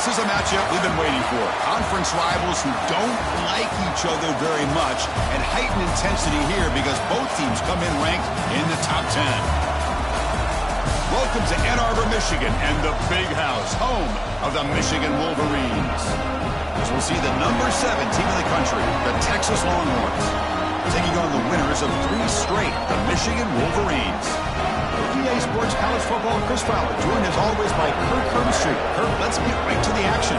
This is a matchup we've been waiting for. Conference rivals who don't like each other very much, and heightened intensity here because both teams come in ranked in the top 10. Welcome to Ann Arbor, Michigan, and the Big House, home of the Michigan Wolverines. As we'll see the number 7 team in the country, the Texas Longhorns, taking on the winners of 3 straight, the Michigan Wolverines. EA Sports College Football, Chris Fowler, joined as always by Kirk Herbstreit. Kirk, let's get right to the action.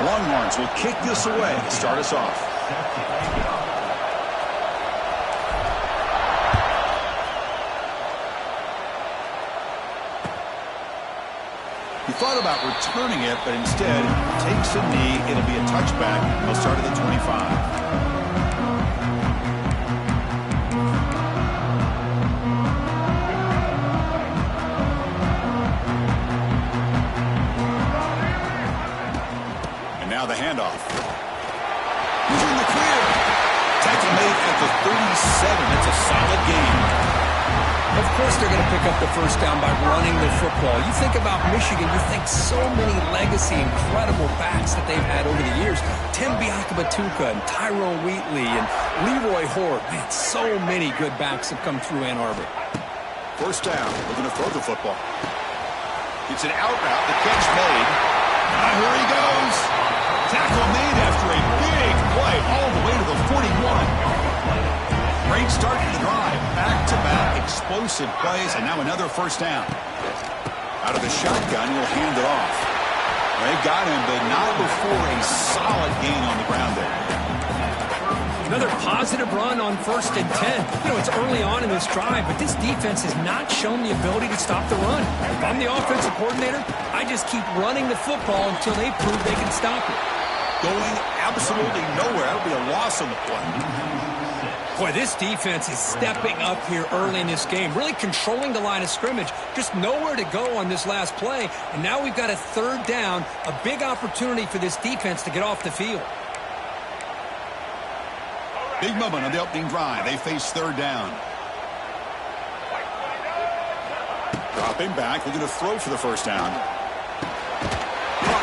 Longhorns will kick this away to start us off. He thought about returning it, but instead takes a knee. It'll be a touchback. He'll start at the 25. Now the handoff. He's in the clear. Tackle made at the 37. It's a solid gain. Of course they're going to pick up the first down by running the football. You think about Michigan, you think so many legacy, incredible backs that they've had over the years. Tim Biakabatuka and Tyrone Wheatley and Leroy Horde. Man, so many good backs have come through Ann Arbor. First down. Looking to throw the football. It's an out route. The catch made. And here he goes. Tackle made after a big play all the way to the 41. Great start to the drive. Back-to-back explosive plays, and now another first down. Out of the shotgun, he'll hand it off. They got him, but not before a solid gain on the ground there. Another positive run on 1st and 10. You know, it's early on in this drive, but this defense has not shown the ability to stop the run. If I'm the offensive coordinator, I just keep running the football until they prove they can stop it. Going absolutely nowhere. That'll be a loss on the play. Boy, this defense is stepping up here early in this game, really controlling the line of scrimmage. Just nowhere to go on this last play, and now we've got a 3rd down, a big opportunity for this defense to get off the field. Big moment on the opening drive. They face 3rd down. Dropping back, looking to throw for the first down.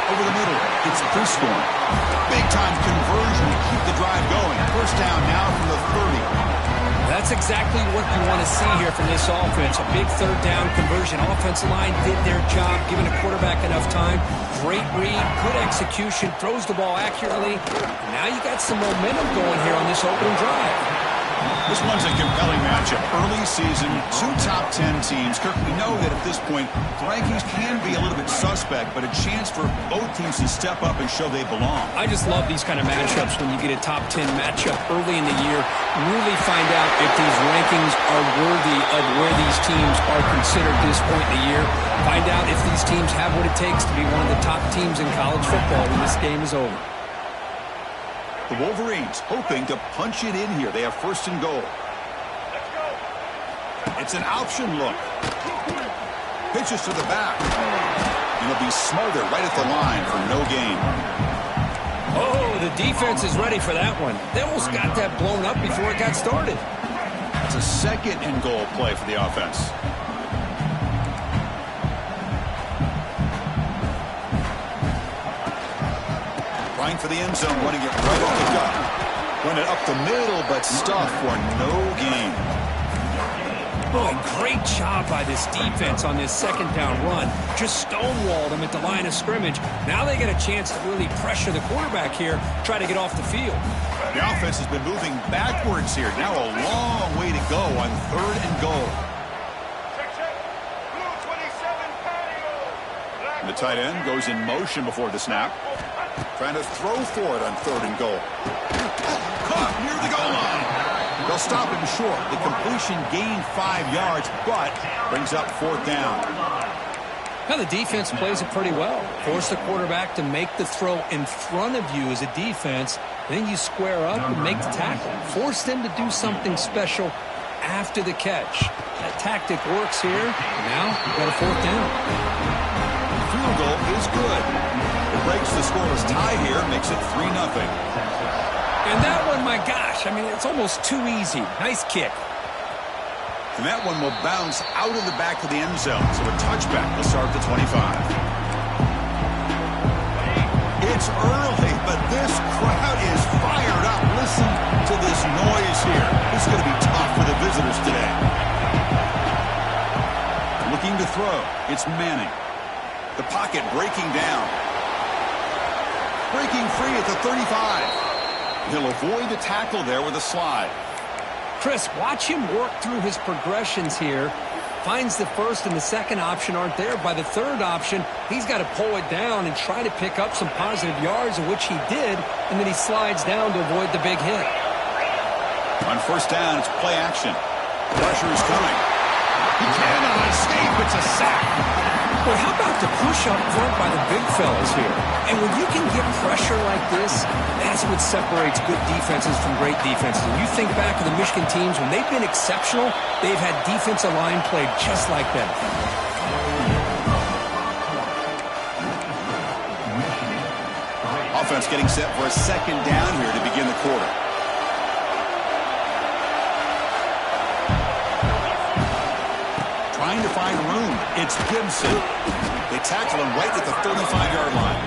Over the middle. It's Prescorn. Big-time conversion to keep the drive going. First down now from the 30. That's exactly what you want to see here from this offense. A big 3rd down conversion. Offensive line did their job, giving a quarterback enough time. Great read, good execution, throws the ball accurately. Now you got some momentum going here on this opening drive. This one's a compelling matchup. Early season, 2 top 10 teams. Kirk, we know that at this point, the rankings can be a little bit suspect, but a chance for both teams to step up and show they belong. I just love these kind of matchups when you get a top 10 matchup early in the year. Really find out if these rankings are worthy of where these teams are considered at this point in the year. Find out if these teams have what it takes to be one of the top teams in college football when this game is over. The Wolverines hoping to punch it in here. They have 1st and goal. It's an option look. Pitches to the back. And it'll be smothered right at the line for no gain. Oh, the defense is ready for that one. They almost got that blown up before it got started. It's a 2nd and goal play for the offense. For the end zone, running it right off the gut. Run it up the middle, but stuff for no gain. Boy, great job by this defense on this second down run. Just stonewalled him at the line of scrimmage. Now they get a chance to really pressure the quarterback here, try to get off the field. The offense has been moving backwards here. Now a long way to go on 3rd and goal. And the tight end goes in motion before the snap. Trying to throw for it on 3rd and goal. Caught near the goal line. They'll stop him short. The completion gained 5 yards, but brings up 4th down. Now the defense plays it pretty well. Force the quarterback to make the throw in front of you as a defense. Then you square up and make the tackle. Force them to do something special after the catch. That tactic works here. Now you've got a 4th down. The field goal is good. It breaks the scoreless tie here, makes it 3-0. And that one, my gosh, I mean, it's almost too easy. Nice kick. And that one will bounce out of the back of the end zone. So a touchback will start the 25. It's early, but this crowd is fired up. Listen to this noise here. This is going to be tough for the visitors today. Looking to throw. It's Manning. The pocket breaking down. Breaking free at the 35. He'll avoid the tackle there with a slide. Chris, watch him work through his progressions here. Finds the first and the second option aren't there. By the third option, he's got to pull it down and try to pick up some positive yards, which he did, and then he slides down to avoid the big hit. On 1st down, it's play action. Pressure is coming. He cannot escape. It's a sack. Well, how about the push up front by the big fellas here? And when you can get pressure like this, that's what separates good defenses from great defenses. And you think back to the Michigan teams, when they've been exceptional, they've had defensive line played just like that. Offense getting set for a 2nd down here to begin the quarter. Trying to find room. It's Gibson. They tackle him right at the 35-yard line.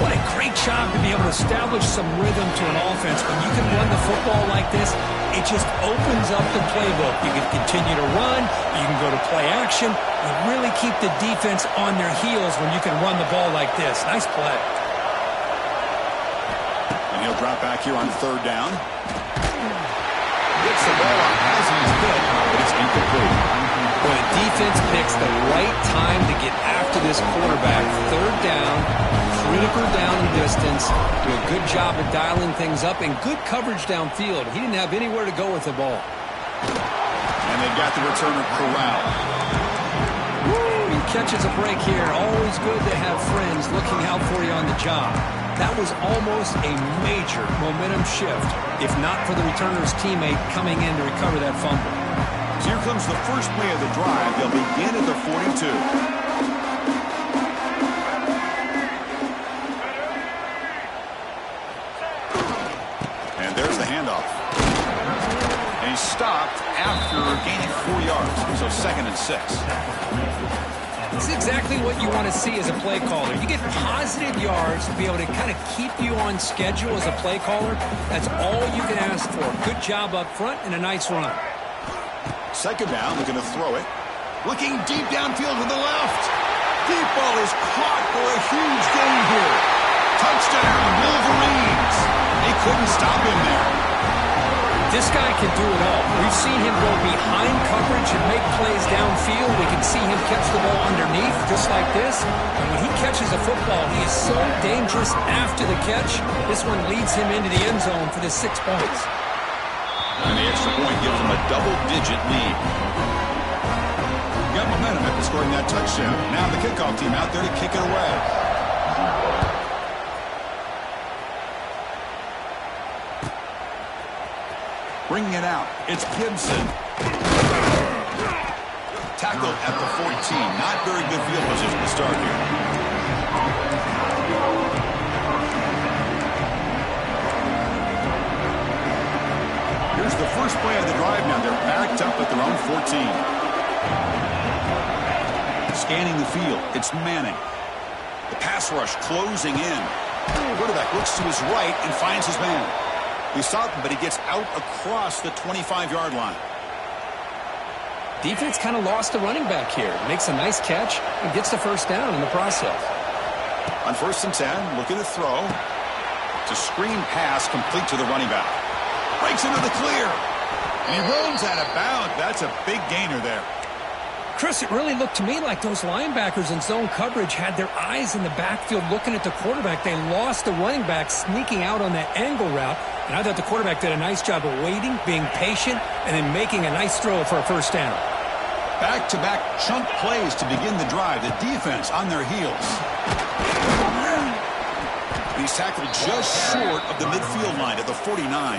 What a great job to be able to establish some rhythm to an offense. When you can run the football like this, it just opens up the playbook. You can continue to run. You can go to play action. You really keep the defense on their heels when you can run the ball like this. Nice play. And he'll drop back here on 3rd down. Gets the ball out as he's hit, but it's incomplete. When a defense picks the right time to get after this quarterback, 3rd down, critical down and distance, do a good job of dialing things up, and good coverage downfield. He didn't have anywhere to go with the ball. And they've got the returner corralled. Woo! He catches a break here. Always good to have friends looking out for you on the job. That was almost a major momentum shift, if not for the returner's teammate coming in to recover that fumble. So here comes the first play of the drive. They'll begin at the 42. And there's the handoff. And he's stopped after gaining 4 yards. So 2nd and 6. This is exactly what you want to see as a play caller. You get positive yards to be able to kind of keep you on schedule as a play caller. That's all you can ask for. Good job up front and a nice run. 2nd down, looking to throw it. Looking deep downfield with the left. Deep ball is caught for a huge gain here. Touchdown, Wolverines. They couldn't stop him there. This guy can do it all. We've seen him go behind coverage and make plays downfield. We can see him catch the ball underneath, just like this. And when he catches a football, he is so dangerous after the catch. This one leads him into the end zone for the 6 points. And the extra point gives them a double-digit lead. Got momentum after scoring that touchdown. Now the kickoff team out there to kick it away. Bringing it out, it's Gibson. Tackled at the 14. Not very good field position to start here. Here's the first play of the drive now. They're backed up at their own 14. Scanning the field, it's Manning. The pass rush closing in. Quarterback looks to his right and finds his man. He stopped him, but he gets out across the 25-yard line. Defense kind of lost the running back here. Makes a nice catch and gets the first down in the process. On 1st and 10, looking to throw. It's a screen pass complete to the running back. Breaks into the clear. And he runs out of bounds. That's a big gainer there. Chris, it really looked to me like those linebackers in zone coverage had their eyes in the backfield looking at the quarterback. They lost the running back sneaking out on that angle route. And I thought the quarterback did a nice job of waiting, being patient, and then making a nice throw for a first down. Back-to-back chunk plays to begin the drive. The defense on their heels. He's tackled just short of the midfield line at the 49.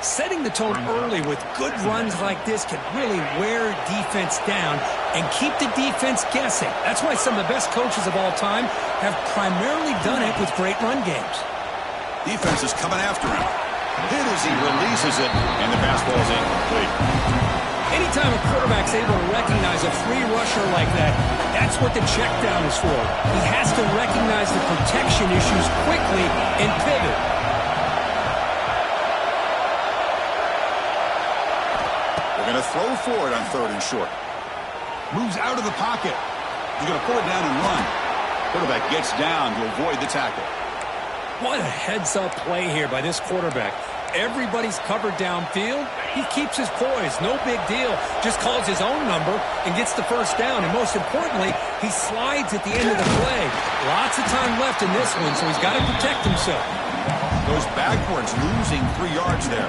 Setting the tone early with good runs like this can really wear defense down and keep the defense guessing. That's why some of the best coaches of all time have primarily done it with great run games. Defense is coming after him. Hit as he releases it, and the pass ball is incomplete. Anytime a quarterback's able to recognize a free rusher like that, that's what the check down is for. He has to recognize the protection issues quickly and pivot. They're going to throw for it on 3rd and short. Moves out of the pocket. He's going to pull it down and run. Quarterback gets down to avoid the tackle. What a heads-up play here by this quarterback. Everybody's covered downfield. He keeps his poise. No big deal. Just calls his own number and gets the first down. And most importantly, he slides at the end of the play. Lots of time left in this one, so he's got to protect himself. Goes backwards, losing 3 yards there.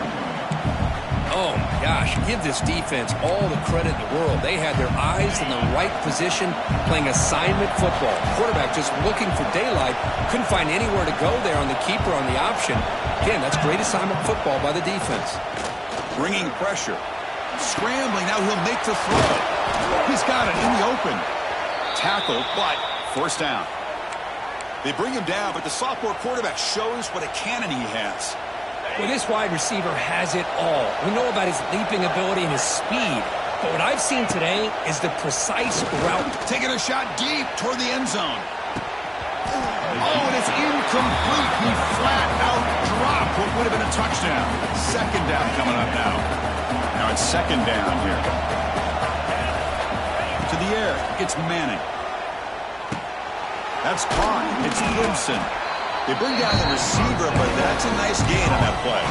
Oh, my gosh. Give this defense all the credit in the world. They had their eyes in the right position playing assignment football. Quarterback just looking for daylight. Couldn't find anywhere to go there on the keeper on the option. Again, that's great assignment football by the defense. Bringing pressure. Scrambling. Now he'll make the throw. He's got it in the open. Tackle, but first down. They bring him down, but the sophomore quarterback shows what a cannon he has. Well, this wide receiver has it all. We know about his leaping ability and his speed. But what I've seen today is the precise route. Taking a shot deep toward the end zone. Oh, and it's incomplete. He flat out dropped what would have been a touchdown. 2nd down coming up now. Now it's 2nd down here. To the air. It's Manning. That's caught. It's Gibson. They bring down the receiver, but that's a nice gain on that play.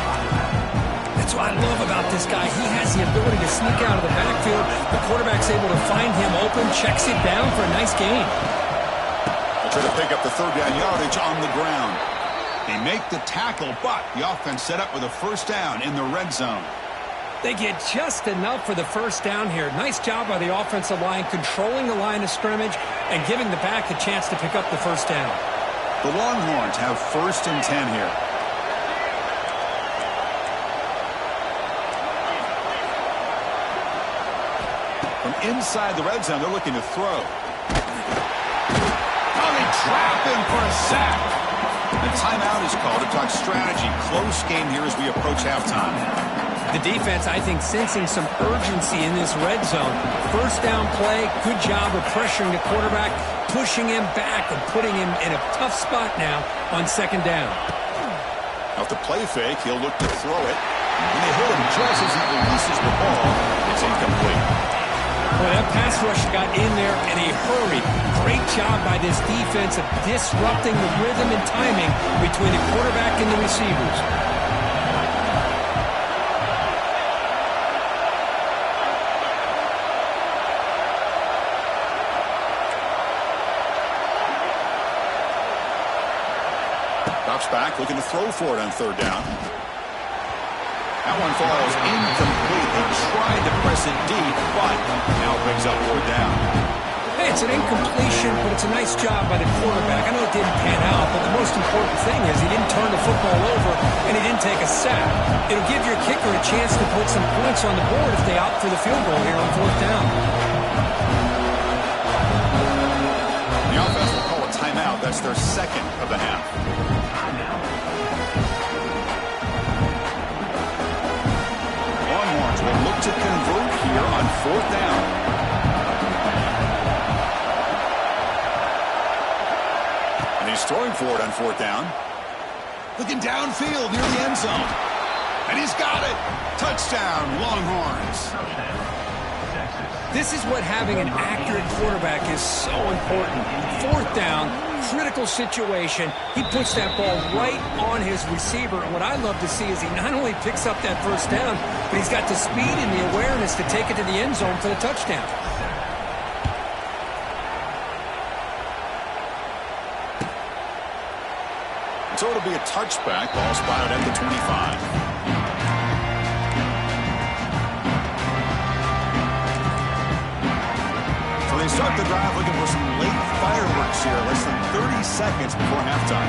That's what I love about this guy. He has the ability to sneak out of the backfield. The quarterback's able to find him open, checks it down for a nice gain. They'll try to pick up the 3rd down yardage on the ground. They make the tackle, but the offense set up with a first down in the red zone. They get just enough for the first down here. Nice job by the offensive line, controlling the line of scrimmage and giving the back a chance to pick up the first down. The Longhorns have 1st and 10 here. From inside the red zone, they're looking to throw. Oh, they trap him for a sack. The timeout is called to talk strategy. Close game here as we approach halftime. The defense, I think, sensing some urgency in this red zone. First down play, good job of pressuring the quarterback, pushing him back and putting him in a tough spot now on 2nd down. Now, if the play fake, he'll look to throw it. When they hit him just as he releases the ball, it's incomplete. Well, that pass rush got in there in a hurry. Great job by this defense of disrupting the rhythm and timing between the quarterback and the receivers. Drops back, looking to throw for it on 3rd down. That one falls incomplete. He tried to press it deep, but now brings up 4th down. Hey, it's an incompletion, but it's a nice job by the quarterback. I know it didn't pan out, but the most important thing is he didn't turn the football over and he didn't take a sack. It'll give your kicker a chance to put some points on the board if they opt for the field goal here on 4th down. The offense will call a timeout. That's their 2nd of the half. Longhorns will look to convert here on 4th down. And he's throwing for it on 4th down. Looking downfield near the end zone. And he's got it. Touchdown, Longhorns. This is what having an accurate quarterback is so important. Fourth down, critical situation. He puts that ball right on his receiver. And what I love to see is he not only picks up that first down, but he's got the speed and the awareness to take it to the end zone for the touchdown. So it'll be a touchback. Ball spotted at the 25. They start the drive looking for some late fireworks here. Less than 30 seconds before halftime.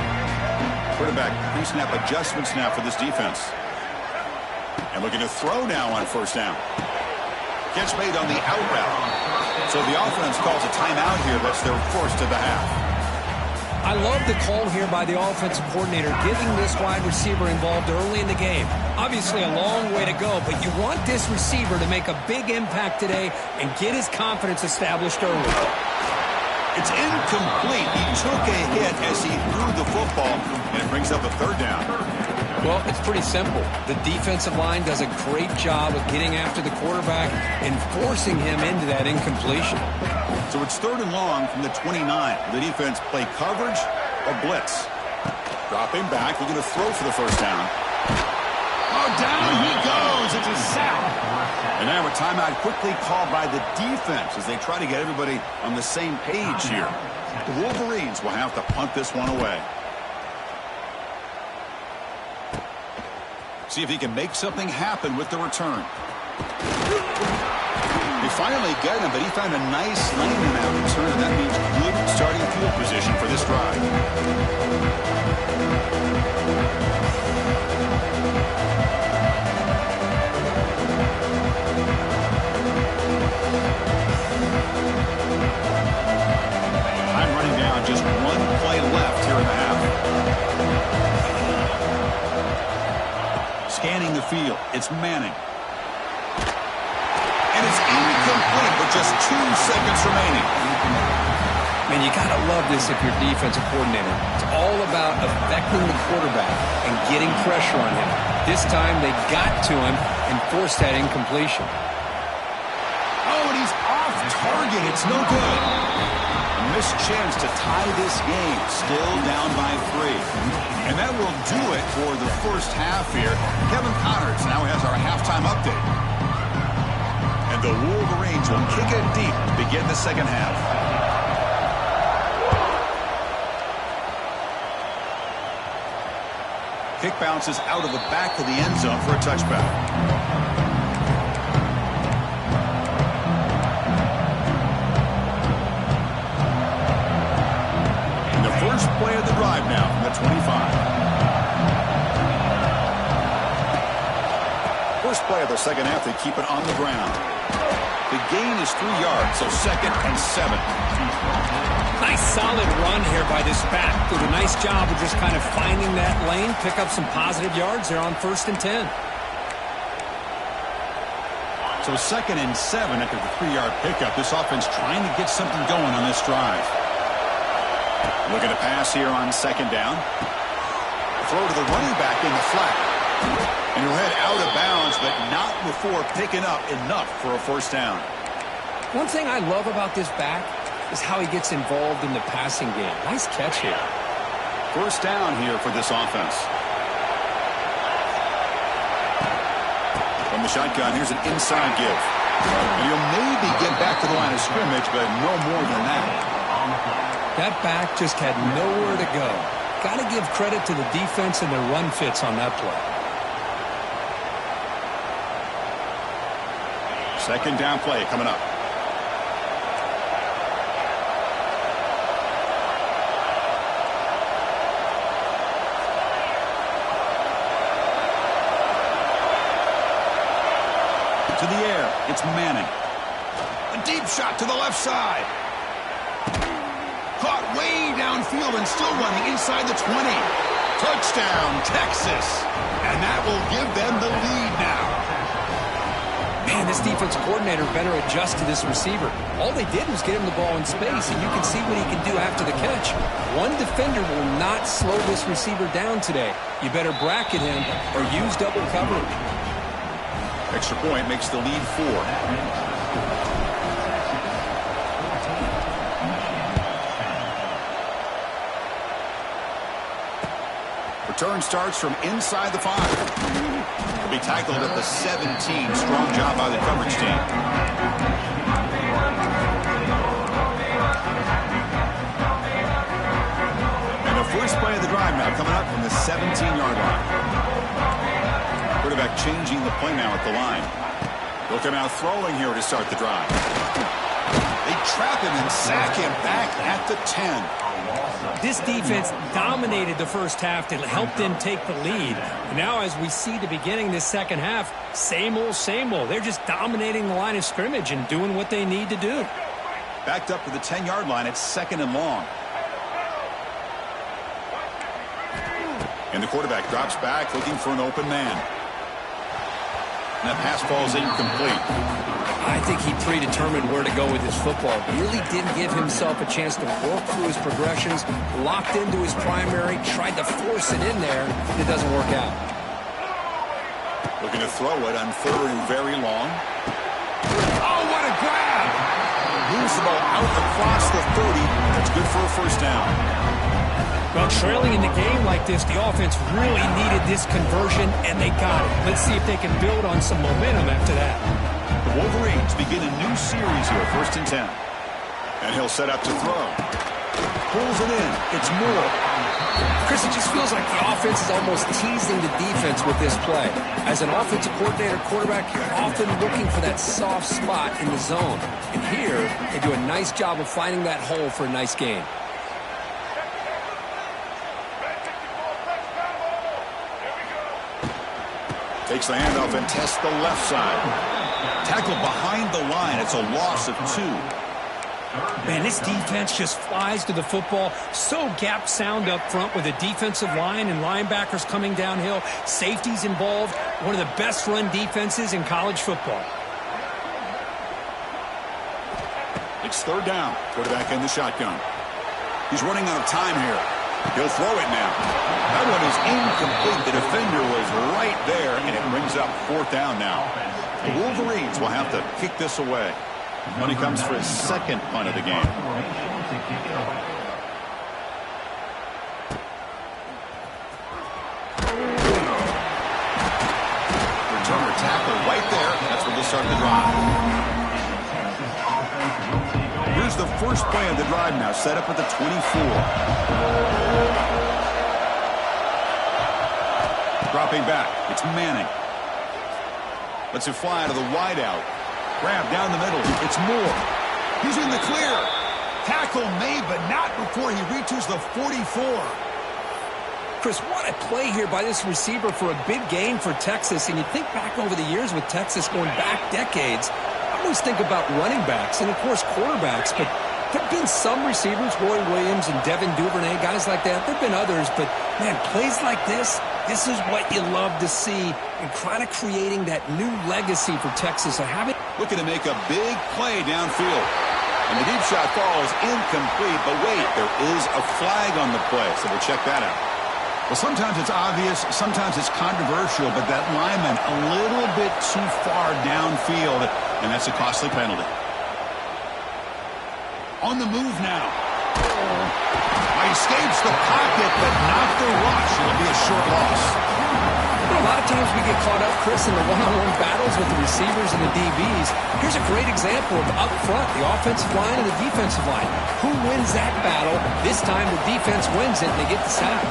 Quarterback pre-snap adjustment snap for this defense. And looking to throw now on first down. Catch made on the out route. So the offense calls a timeout here. That's their first of the half. I love the call here by the offensive coordinator, getting this wide receiver involved early in the game. Obviously a long way to go, but you want this receiver to make a big impact today and get his confidence established early. It's incomplete. He took a hit as he threw the football, and it brings up a third down. Well, it's pretty simple. The defensive line does a great job of getting after the quarterback and forcing him into that incompletion. So it's third and long from the 29. The defense play coverage or blitz. Dropping back, looking to throw for the first down. Oh, down he goes. It's a sack. And now a timeout quickly called by the defense as they try to get everybody on the same page here. The Wolverines will have to punt this one away. See if he can make something happen with the return. They finally get him, but he found a nice lane in that return, and that means good starting field position for this drive. I'm running down, just one play left here in the half. Scanning the field, it's Manning. And it's incomplete with just 2 seconds remaining. Man, you got to love this if you're defensive coordinator. It's all about affecting the quarterback and getting pressure on him. This time they got to him and forced that incompletion. Oh, and he's off target. It's no good. A missed chance to tie this game. Still down by 3. And that will do it for the first half here. Kevin Connors now has our halftime update. And the Wolverines will kick it deep to begin the second half. Kick bounces out of the back of the end zone for a touchback. And the first play of the drive now from the 25. First play of the second half, they keep it on the ground. The gain is 3 yards, so 2nd and 7. Nice solid run here by this back. Did a nice job of just kind of finding that lane, pick up some positive yards there on 1st and 10. So 2nd and 7 after the 3-yard pickup. This offense trying to get something going on this drive. Looking to pass here on 2nd down. Throw to the running back in the flat. And he'll head out of bounds, but not before picking up enough for a first down. One thing I love about this back is how he gets involved in the passing game. Nice catch here. First down here for this offense. From the shotgun, here's an inside give. And he'll maybe get back to the line of scrimmage, but no more than that. That back just had nowhere to go. Got to give credit to the defense and their run fits on that play. Second down play coming up. To the air, it's Manning. A deep shot to the left side. Caught way downfield and still running inside the 20. Touchdown, Texas. And that will give them the lead now. Man, this defensive coordinator better adjust to this receiver. All they did was get him the ball in space, and you can see what he can do after the catch. One defender will not slow this receiver down today. You better bracket him or use double coverage. Extra point makes the lead 4. return starts from inside the 5. He'll be tackled at the 17. Strong job by the coverage team. And the first play of the drive now coming up from the 17-yard line. Quarterback changing the play now at the line. They'll come out throwing here to start the drive. They trap him and sack him back at the 10. This defense dominated the first half to help them take the lead. Now, as we see the beginning of this second half, same old, same old. They're just dominating the line of scrimmage and doing what they need to do. Backed up to the 10-yard line. It's 2nd and long. And the quarterback drops back looking for an open man. And that pass falls incomplete. I think he predetermined where to go with his football. Really didn't give himself a chance to work through his progressions. Locked into his primary, tried to force it in there. It doesn't work out. Looking to throw it on 3rd and very long. Oh, what a grab! Moves the ball out across the 30. That's good for a first down. Well, trailing in the game like this, the offense really needed this conversion, and they got it. Let's see if they can build on some momentum after that. The Wolverines begin a new series here, 1st and 10. And he'll set up to throw. Pulls it in. It's Moore. Chris, it just feels like the offense is almost teasing the defense with this play. As an offensive coordinator, quarterback, you're often looking for that soft spot in the zone. And here, they do a nice job of finding that hole for a nice gain. Takes the handoff and tests the left side. Tackled behind the line. It's a loss of 2. Man, this defense just flies to the football. So gap sound up front with a defensive line and linebackers coming downhill. Safeties involved. One of the best run defenses in college football. It's 3rd down. Quarterback in the shotgun. He's running out of time here. He'll throw it now. That one is incomplete. The defender was right there, and it brings up 4th down now. The Wolverines will have to kick this away. Money comes for his 2nd punt of the game. Returner tackle right there. That's where they'll start the drive. Here's the first play of the drive now, set up at the 24. Dropping back, it's Manning. Lets it fly to the wideout. Grab down the middle, it's Moore. He's in the clear. Tackle made, but not before he reaches the 44. Chris, what a play here by this receiver for a big gain for Texas. And you think back over the years with Texas going back decades, I always think about running backs and, of course, quarterbacks. But there have been some receivers, Roy Williams and Devin Duvernay, guys like that. There have been others. But, man, plays like this is what you love to see and kind of creating that new legacy for Texas. Looking to make a big play downfield. And the deep shot falls incomplete. But wait, there is a flag on the play, so we'll check that out. Well, sometimes it's obvious, sometimes it's controversial, but that lineman a little bit too far downfield, and that's a costly penalty. On the move now. Escapes the pocket, but not the rush. It'll be a short loss. A lot of times we get caught up, Chris, in the one-on-one battles with the receivers and the DBs. Here's a great example of up front, the offensive line and the defensive line. Who wins that battle? This time the defense wins it, and they get the sack.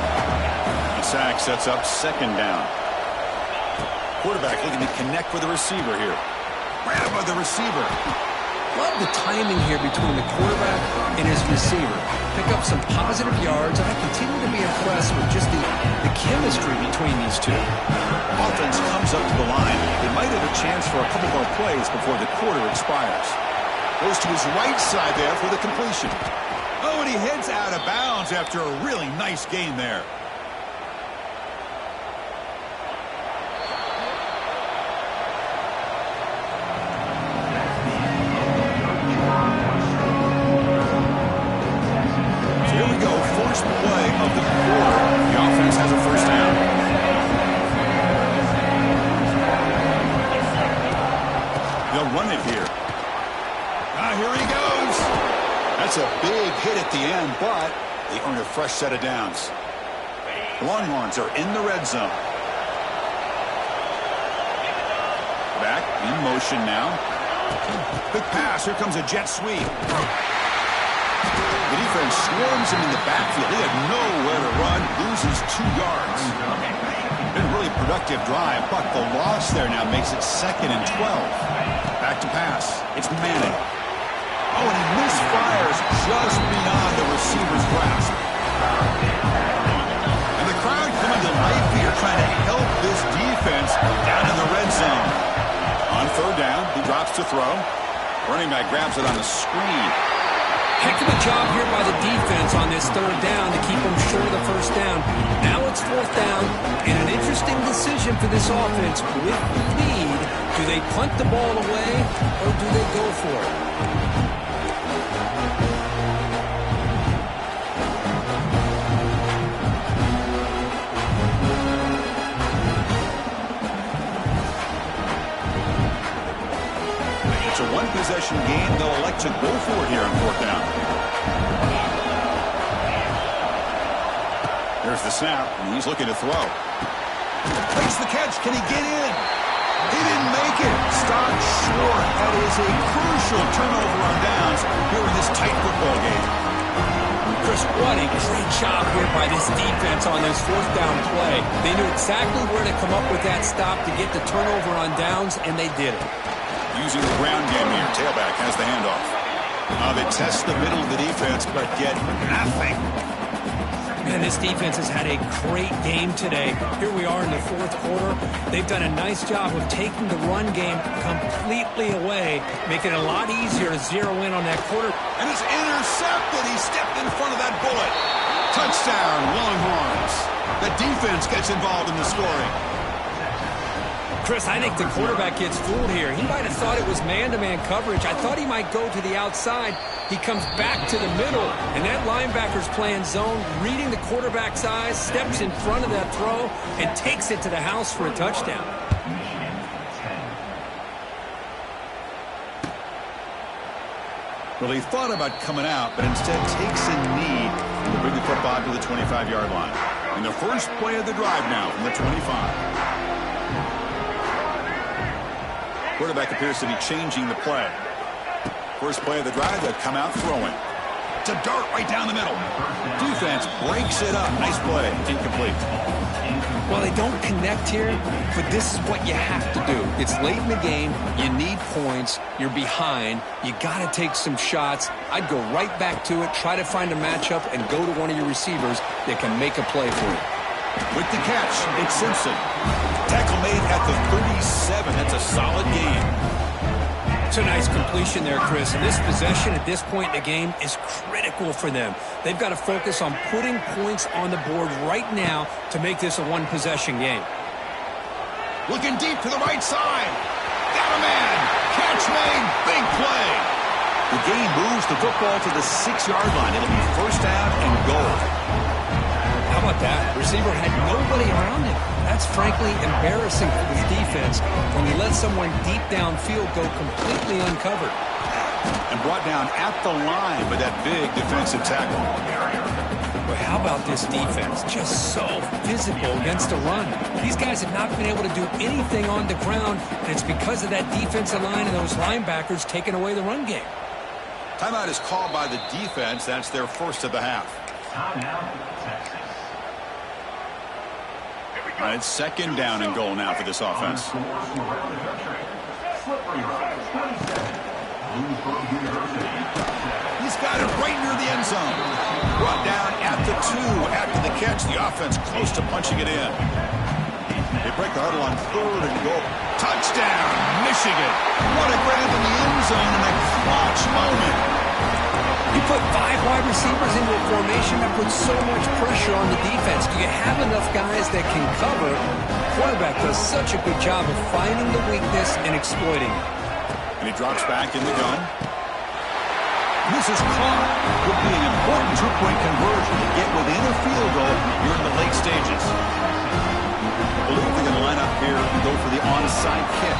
The sack sets up 2nd down. Quarterback looking to connect with the receiver here. Grab by the receiver. Love the timing here between the quarterback and his receiver. Pick up some positive yards, and I continue to be impressed with just the chemistry between these two. Offense comes up to the line. They might have a chance for a couple more plays before the quarter expires. Goes to his right side there for the completion. Oh, and he heads out of bounds after a really nice gain there. That's a big hit at the end, but they earn a fresh set of downs. The Longhorns are in the red zone. Back in motion now. Quick pass. Here comes a jet sweep. The defense swarms him in the backfield. He had nowhere to run. Loses 2 yards. Been a really productive drive, but the loss there now makes it 2nd and 12. Back to pass. It's Manning. Oh, and he misfires just beyond the receiver's grasp. And the crowd coming to life here, trying to help this defense down in the red zone. On 3rd down, he drops to throw. Running back grabs it on the screen. Heck of a job here by the defense on this 3rd down to keep them short of the 1st down. Now it's 4th down, and an interesting decision for this offense. With the lead, do they punt the ball away, or do they go for it? It's a one-possession game. They'll elect to go for it here on 4th down. There's the snap, and he's looking to throw. Makes the catch. Can he get in? He didn't make it. Stopped short. That is a crucial turnover on downs here in this tight football game. Chris, what a great job here by this defense on this 4th down play. They knew exactly where to come up with that stop to get the turnover on downs, and they did it. Using the ground game here. Tailback has the handoff. They test the middle of the defense, but get nothing. Man, this defense has had a great game today. Here we are in the 4th quarter. They've done a nice job of taking the run game completely away, making it a lot easier to zero in on that quarter. And it's intercepted. He stepped in front of that bullet. Touchdown, Longhorns. The defense gets involved in the scoring. Chris, I think the quarterback gets fooled here. He might have thought it was man-to-man coverage. I thought he might go to the outside. He comes back to the middle, and that linebacker's playing zone, reading the quarterback's eyes, steps in front of that throw, and takes it to the house for a touchdown. Well, he thought about coming out, but instead takes a knee to bring the football to the 25-yard line. And the first play of the drive now from the 25. Quarterback appears to be changing the play. First play of the drive, they'll come out throwing. It's a dart right down the middle. Defense breaks it up. Nice play. Incomplete. Well, they don't connect here, but this is what you have to do. It's late in the game. You need points. You're behind. You got to take some shots. I'd go right back to it, try to find a matchup, and go to one of your receivers that can make a play for you. With the catch, it's Simpson. Tackle made at the 37. That's a solid game. It's a nice completion there, Chris. And this possession at this point in the game is critical for them. They've got to focus on putting points on the board right now to make this a one-possession game. Looking deep to the right side. Got a man. Catch made. Big play. The game moves the football to the 6-yard line. It'll be 1st down and goal. How about that? Receiver had nobody around him. That's frankly embarrassing for this defense when you let someone deep downfield go completely uncovered. And brought down at the line with that big defensive tackle. But how about this defense? Just so physical against the run. These guys have not been able to do anything on the ground, and it's because of that defensive line and those linebackers taking away the run game. Timeout is called by the defense. That's their first of the half. All right, it's 2nd down and goal now for this offense. He's got it right near the end zone. Brought down at the 2 after the catch. The offense close to punching it in. They break the huddle on 3rd and goal. Touchdown, Michigan. What a grab in the end zone in a clutch moment. You put 5 wide receivers into a formation that puts so much pressure on the defense. Do you have enough guys that can cover? Quarterback does such a good job of finding the weakness and exploiting it. And he drops back in the gun. This is caught. Would be an important 2-point conversion to get within a field goal here in the late stages. I believe they're going to line up here and go for the onside kick.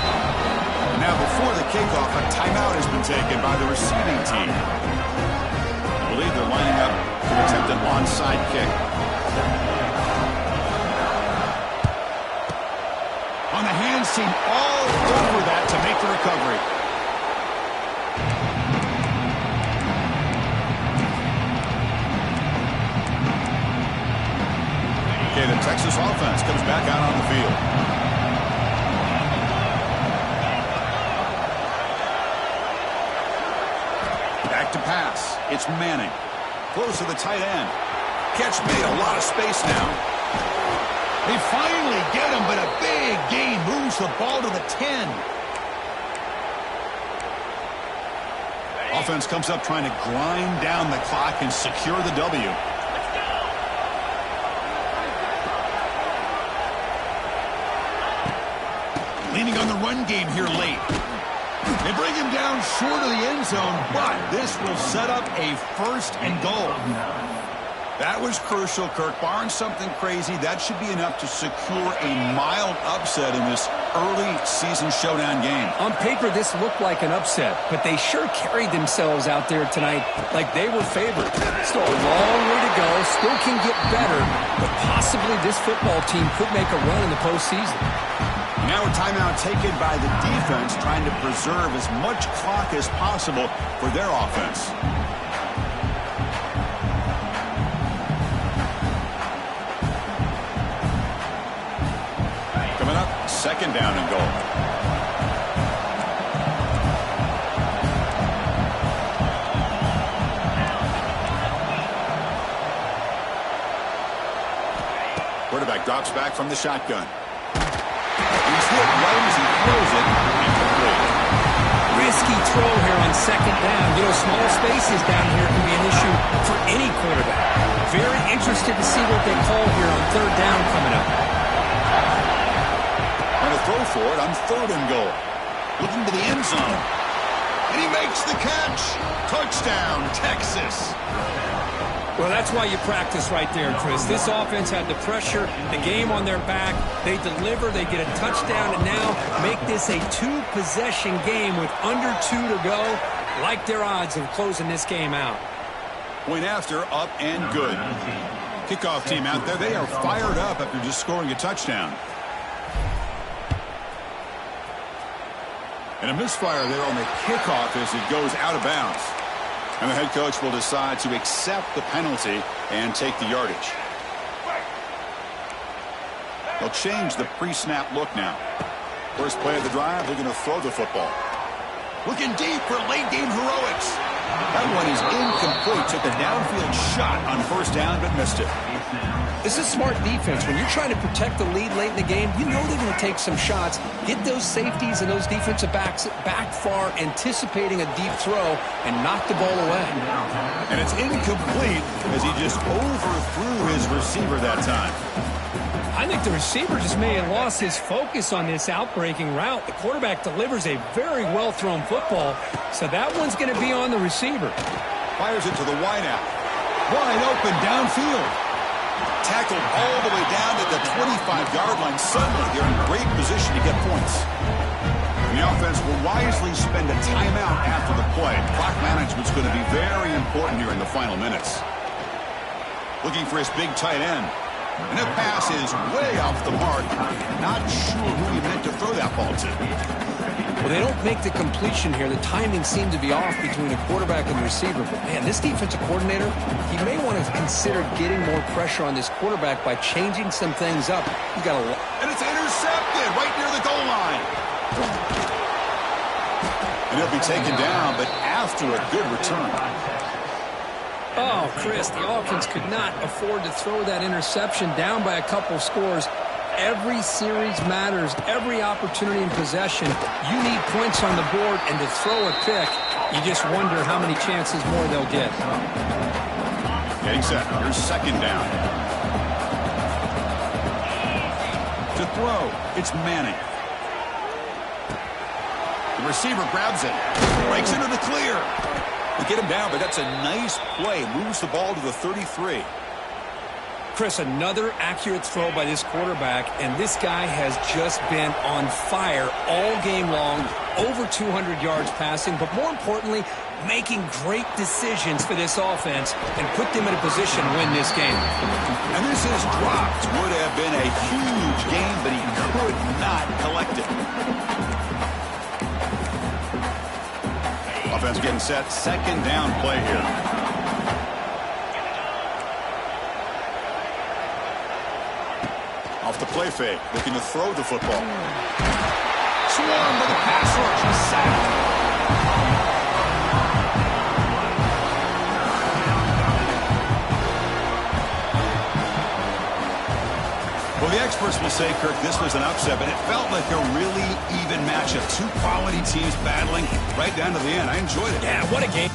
Now, before the kickoff, a timeout has been taken by the receiving team. I believe they're lining up to attempt an onside kick. On the hands team all over that to make the recovery. Okay, the Texas offense comes back out on the field. Back to pass. It's Manning. Close to the tight end. Catch made, a lot of space now. They finally get him, but a big gain moves the ball to the 10. Offense comes up trying to grind down the clock and secure the W. Leaning on the run game here late. They bring him down short of the end zone, but this will set up a 1st and goal. That was crucial, Kirk. Barring something crazy, that should be enough to secure a mild upset in this early season showdown game. On paper, this looked like an upset, but they sure carried themselves out there tonight like they were favored. Still a long way to go, still can get better, but possibly this football team could make a run in the postseason. Now a timeout taken by the defense, trying to preserve as much clock as possible for their offense. Coming up, 2nd down and goal. Quarterback drops back from the shotgun. He's hit right as he throws it. Incomplete. Risky throw here on 2nd down. You know, small spaces down here can be an issue for any quarterback. Very interested to see what they call here on 3rd down coming up. And a throw for it on 3rd and goal. Looking to the end zone. And he makes the catch. Touchdown, Texas. Well, that's why you practice right there, Chris. This offense had the pressure, the game on their back. They deliver, they get a touchdown, and now make this a 2-possession game with under 2 to go. Like their odds of closing this game out. Point after, up and good. Kickoff team out there, they are fired up after just scoring a touchdown. And a misfire there on the kickoff as it goes out of bounds. And the head coach will decide to accept the penalty and take the yardage. They'll change the pre-snap look now. First play of the drive, they're going to throw the football. Looking deep for late-game heroics. That one is incomplete. Took a downfield shot on 1st down, but missed it. This is smart defense. When you're trying to protect the lead late in the game, you know they're going to take some shots. Get those safeties and those defensive backs back far, anticipating a deep throw, and knock the ball away. And it's incomplete as he just overthrew his receiver that time. I think the receiver just may have lost his focus on this outbreaking route. The quarterback delivers a very well-thrown football, so that one's going to be on the receiver. Fires it to the wideout. Wide open downfield. Tackled all the way down to the 25-yard line. Suddenly, they're in great position to get points. And the offense will wisely spend a timeout after the play. Clock management's going to be very important here in the final minutes. Looking for his big tight end. And that pass is way off the mark. Not sure who he meant to throw that ball to. Well, they don't make the completion here. The timing seemed to be off between the quarterback and the receiver. But, man, this defensive coordinator, he may want to consider getting more pressure on this quarterback by changing some things up. You got a lot. And it's intercepted right near the goal line. And he'll be taken down, but after a good return. Oh, Chris, the offense could not afford to throw that interception down by a couple scores. Every series matters. Every opportunity in possession. You need points on the board, and to throw a pick, you just wonder how many chances more they'll get. Getting set. Here's 2nd down. To throw, it's Manning. The receiver grabs it. Breaks into the clear. They get him down, but that's a nice play. Moves the ball to the 33. Chris, another accurate throw by this quarterback, and this guy has just been on fire all game long, over 200 yards passing, but more importantly, making great decisions for this offense and put them in a position to win this game. And this is dropped. Would have been a huge game, but he could not collect it. Offense getting set. Second down play here. Off the play fake, looking to throw the football. Swarmed by the pass rush. He's sacked. Well, the experts will say, Kirk, this was an upset, but it felt like a really even matchup. Two quality teams battling right down to the end. I enjoyed it. Yeah, what a game.